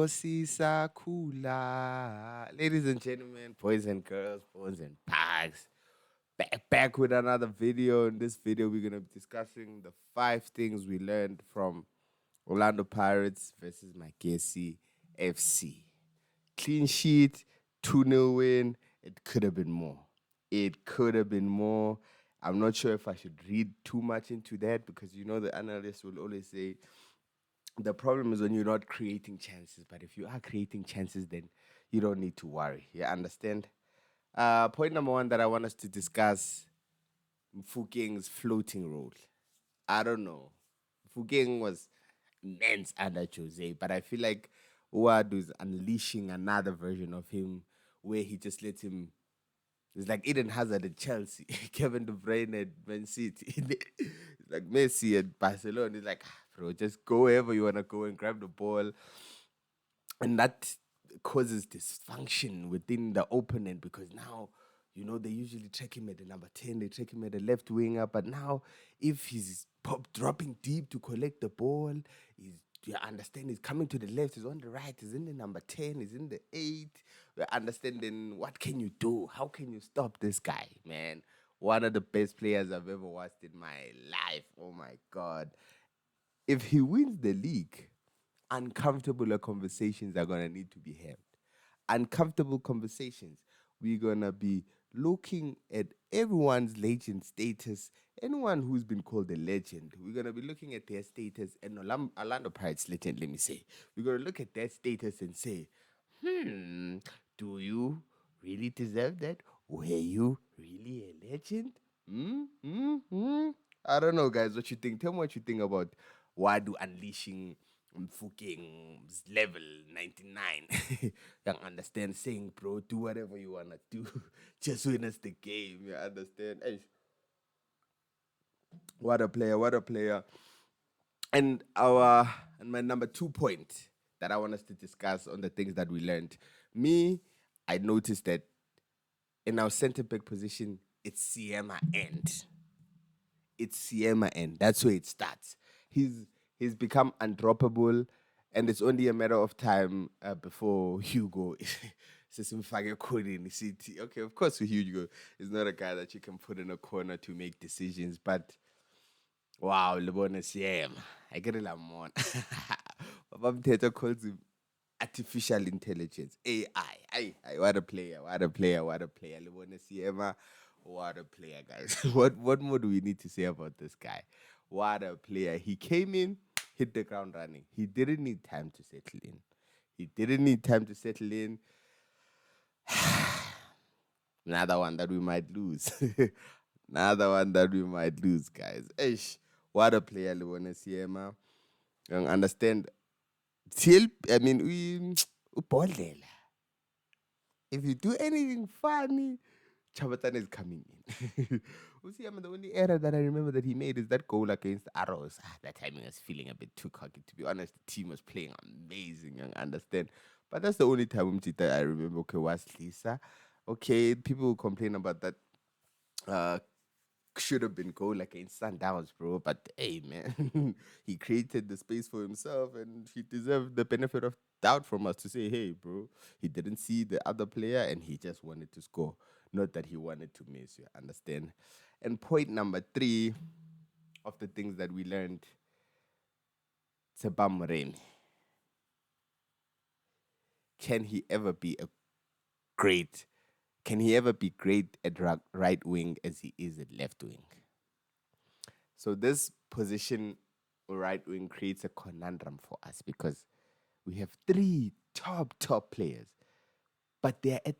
Nkosi Sakula. Ladies and gentlemen, boys and girls, boys and bags. Back with another video. In this video, we're gonna be discussing the 5 things we learned from Orlando Pirates versus Magesi FC. Clean sheet, 2-0 win. It could have been more. It could have been more. I'm not sure if I should read too much into that because the analysts will always say the problem is when you're not creating chances. But if you are creating chances, then you don't need to worry. You understand? Point number one that I want us to discuss: Mofokeng's floating role. I don't know. Mofokeng was immense under Jose, but I feel like Ward is unleashing another version of him where he just lets him. It's like Eden Hazard at Chelsea, Kevin De Bruyne at Man City, it's like Messi at Barcelona. It's like, bro, just go wherever you wanna go and grab the ball, and that causes dysfunction within the opponent because now they usually check him at the number 10, they check him at the left winger, but now if he's dropping deep to collect the ball, you understand he's coming to the left, he's on the right, he's in the number 10, he's in the 8. You understand, then what can you do? How can you stop this guy, man? One of the best players I've ever watched in my life. Oh my god. If he wins the league, uncomfortable conversations are going to need to be had. Uncomfortable conversations. We're going to be looking at everyone's legend status. Anyone who's been called a legend, we're going to be looking at their status. And Orlando Pirates legend, let me say. We're going to look at their status and say, do you really deserve that? Were you really a legend? I don't know, guys. What you think? Tell me what you think about why do unleashing Mofokeng's level 99. You understand? Saying, bro, do whatever you wanna do. Just win us the game. You understand? Hey, what a player! What a player! And my number 2 point that I want us to discuss on the things that we learned. Me, I noticed that in our center back position, it's Siema end. It's Siema end. That's where it starts. He's become undroppable, and it's only a matter of time before Hugo sesimfake khona in the city. Okay, of course Hugo is not a guy that you can put in a corner to make decisions, but wow, Lebona Siema. I get it, Lamon. Baba Mthetho calls him artificial intelligence, AI. Ay, what a player, what a player, what a player. Lebona Siema, what a player, guys. What more do we need to say about this guy? What a player. He came in, hit the ground running. He didn't need time to settle in. He didn't need time to settle in. Another one that we might lose. Another one that we might lose, guys. Ish, what a player, Lebona Siema. You understand? Till I mean, we ubhodlela. If you do anything funny, Chabatan is coming in. Usiyama, the only error that I remember that he made is that goal against Arrows. That time I was feeling a bit too cocky. To be honest, the team was playing amazing. I understand. But that's the only time that I remember, okay, was Lisa. Okay, people will complain about that. Uh, should have been goal against Sundowns, bro. But hey, man, he created the space for himself, and he deserved the benefit of doubt from us to say, hey, bro, he didn't see the other player, and he just wanted to score, not that he wanted to miss. You understand? And point number 3 of the things that we learned, it's about Moremi. Can he ever be a great? Can he ever be great at right wing as he is at left wing? So this position, right wing, creates a conundrum for us because we have 3 top players, but they're at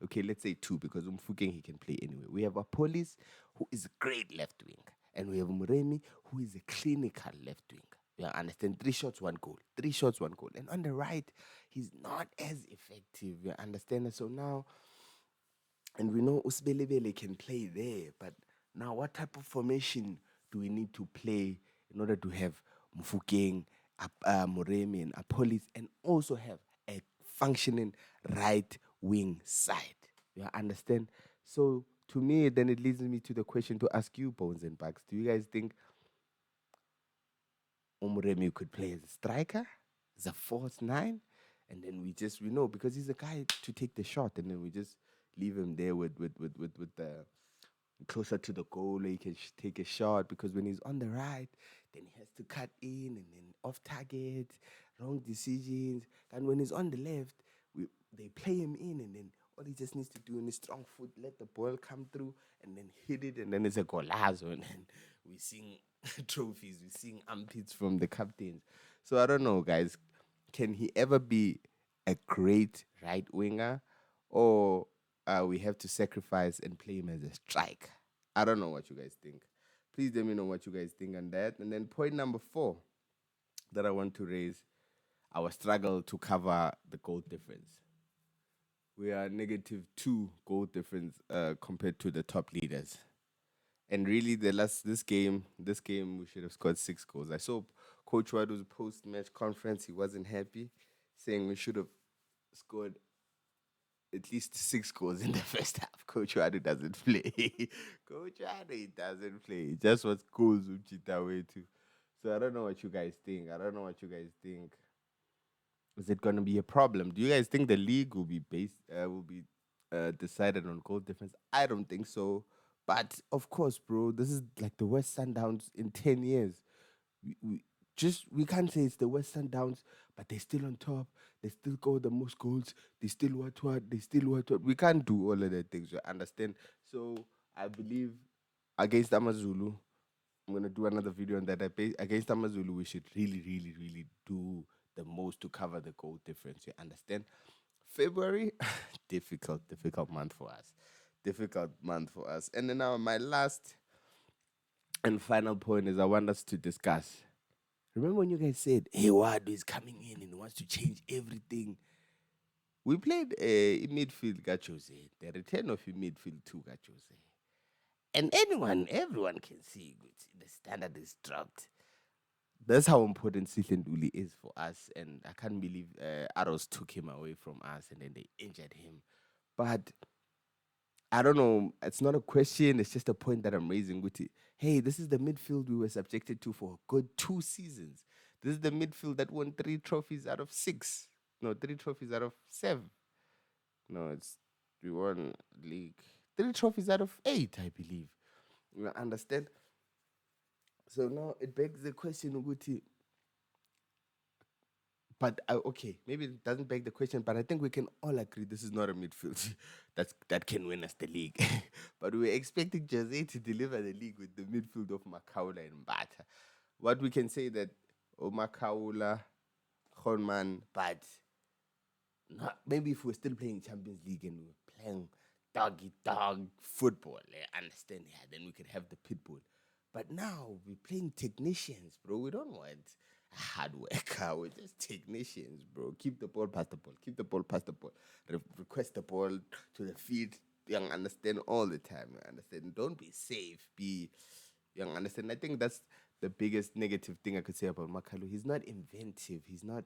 okay, let's say 2 because Mofokeng he can play anyway. We have a Police who is a great left wing, and we have Moremi who is a clinical left wing. You understand? 3 shots, 1 goal. 3 shots, 1 goal. And on the right, he's not as effective. You understand? So now, and we know Usbelebele can play there, but now what type of formation do we need to play in order to have Mofokeng, Moremi, and Apolis, and also have a functioning right wing side? You understand? So to me, then it leads me to the question to ask you, Bones and Bugs. Do you guys think Moremi could play as a striker, as a false 9? and then we know because he's a guy to take the shot, and then we just leave him there with the closer to the goal where he can take a shot, because when he's on the right, then he has to cut in and then off target, wrong decisions. And when he's on the left, they play him in, and then all he just needs to do in his strong foot, let the ball come through and then hit it, and then it's a golazo, and then we sing trophies, we sing armpits from the captains. So I don't know, guys. Can he ever be a great right winger, or we have to sacrifice and play him as a striker? I don't know what you guys think. Please let me know what you guys think on that. And then point number 4 that I want to raise: our struggle to cover the goal difference. We are -2 goal difference compared to the top leaders. And really, this game, we should have scored 6 goals. I saw Coach Wadu's post-match conference. He wasn't happy, saying we should have scored at least 6 goals in the first half. Coach Wadu doesn't play. Coach Wadu, he doesn't play. He just wants goals with Chita way too. So I don't know what you guys think. I don't know what you guys think. Is it going to be a problem? Do you guys think the league will be decided on goal difference? I don't think so. But of course, bro, this is like the West Sundowns in 10 years. We we can't say it's the West Sundowns, but they're still on top. They still score the most goals. They still what. They still what. We can't do all of that things. You understand? So I believe against Amazulu, I'm gonna do another video on that. Against Amazulu, we should really, really, really do the most to cover the goal difference. You understand? February, difficult month for us. Difficult month for us. And then now my last and final point is I want us to discuss. Remember when you guys said, "Hey, Wadu is coming in and wants to change everything"? We played in midfield, got Jose. The return of midfield too, got Jose. And everyone can see the standard is dropped. That's how important Sihlen is for us. And I can't believe Arrows took him away from us and then they injured him. But I don't know. It's not a question. It's just a point that I'm raising with it. Hey, this is the midfield we were subjected to for a good 2 seasons. This is the midfield that won 3 trophies out of 6. No, 3 trophies out of 7. No, we won league 3 trophies out of 8, I believe. You understand? So now it begs the question, Uguti. But okay, maybe it doesn't beg the question, but I think we can all agree this is not a midfield that can win us the league. But we're expecting Jose to deliver the league with the midfield of Makaula and Bata. What we can say that Makaula, Honman, but not, maybe if we're still playing Champions League and we're playing doggy dog football, I understand, yeah, then we could have the pitbull. But now we're playing technicians, bro. We don't want hard worker. We're just technicians, bro. Keep the ball past the ball. Keep the ball past the ball. Request the ball to the feet. You understand all the time. You understand. Don't be safe. You understand. I think that's the biggest negative thing I could say about Makalu. He's not inventive. He's not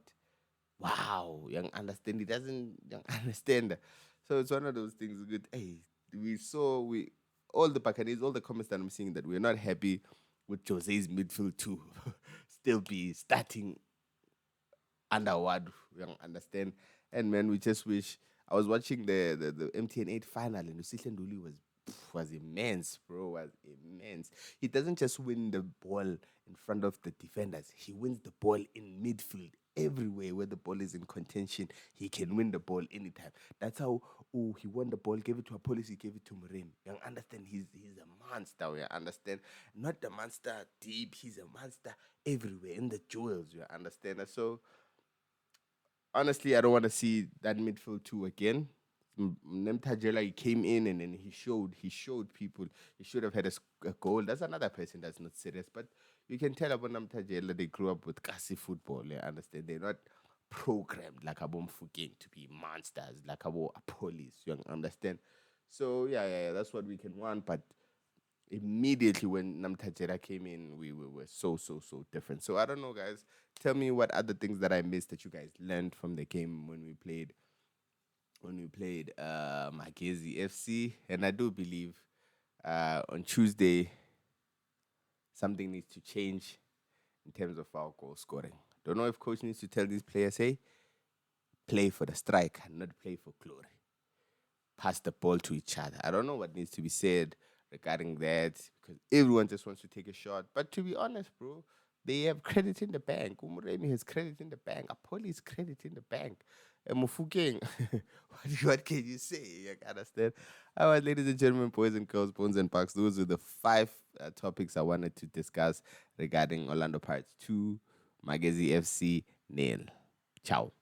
wow. You understand. He doesn't understand. So it's one of those things. Good. Hey, we all the Pacanese, all the comments that I'm seeing that we're not happy with Jose's midfield too. Still be starting under Wadu, you understand? And man, we just wish. I was watching the MTN 8 final, and Usishen Duli was immense, bro. Was immense. He doesn't just win the ball in front of the defenders. He wins the ball in midfield. Everywhere where the ball is in contention, he can win the ball anytime. That's how he won the ball, gave it to a policy, gave it to Moremi. You understand? He's a monster, you understand? Not the monster deep, he's a monster everywhere in the jewels, you understand? So honestly, I don't want to see that midfield two again. Nemtajela, he came in and then he showed people he should have had a goal. That's another person that's not serious, but you can tell about Nemtajela, they grew up with Kasi football. I understand they're not programmed like Abo Mofokeng to be monsters, like Abo police. You understand? So yeah, that's what we can want. But immediately when Namtajera came in, we were so different. So I don't know, guys. Tell me what other things that I missed that you guys learned from the game when we played Magesi FC. And I do believe on Tuesday something needs to change in terms of our goal scoring. Don't know if coach needs to tell these players, hey, play for the striker, not play for glory. Pass the ball to each other. I don't know what needs to be said regarding that because everyone just wants to take a shot. But to be honest, bro, they have credit in the bank. Moremi has credit in the bank. Apoli has credit in the bank. And Mofokeng, what can you say? You understand? All right, ladies and gentlemen, boys and girls, bones and pucks, those are the five topics I wanted to discuss regarding Orlando Pirates 2, Magesi FC nil. Ciao.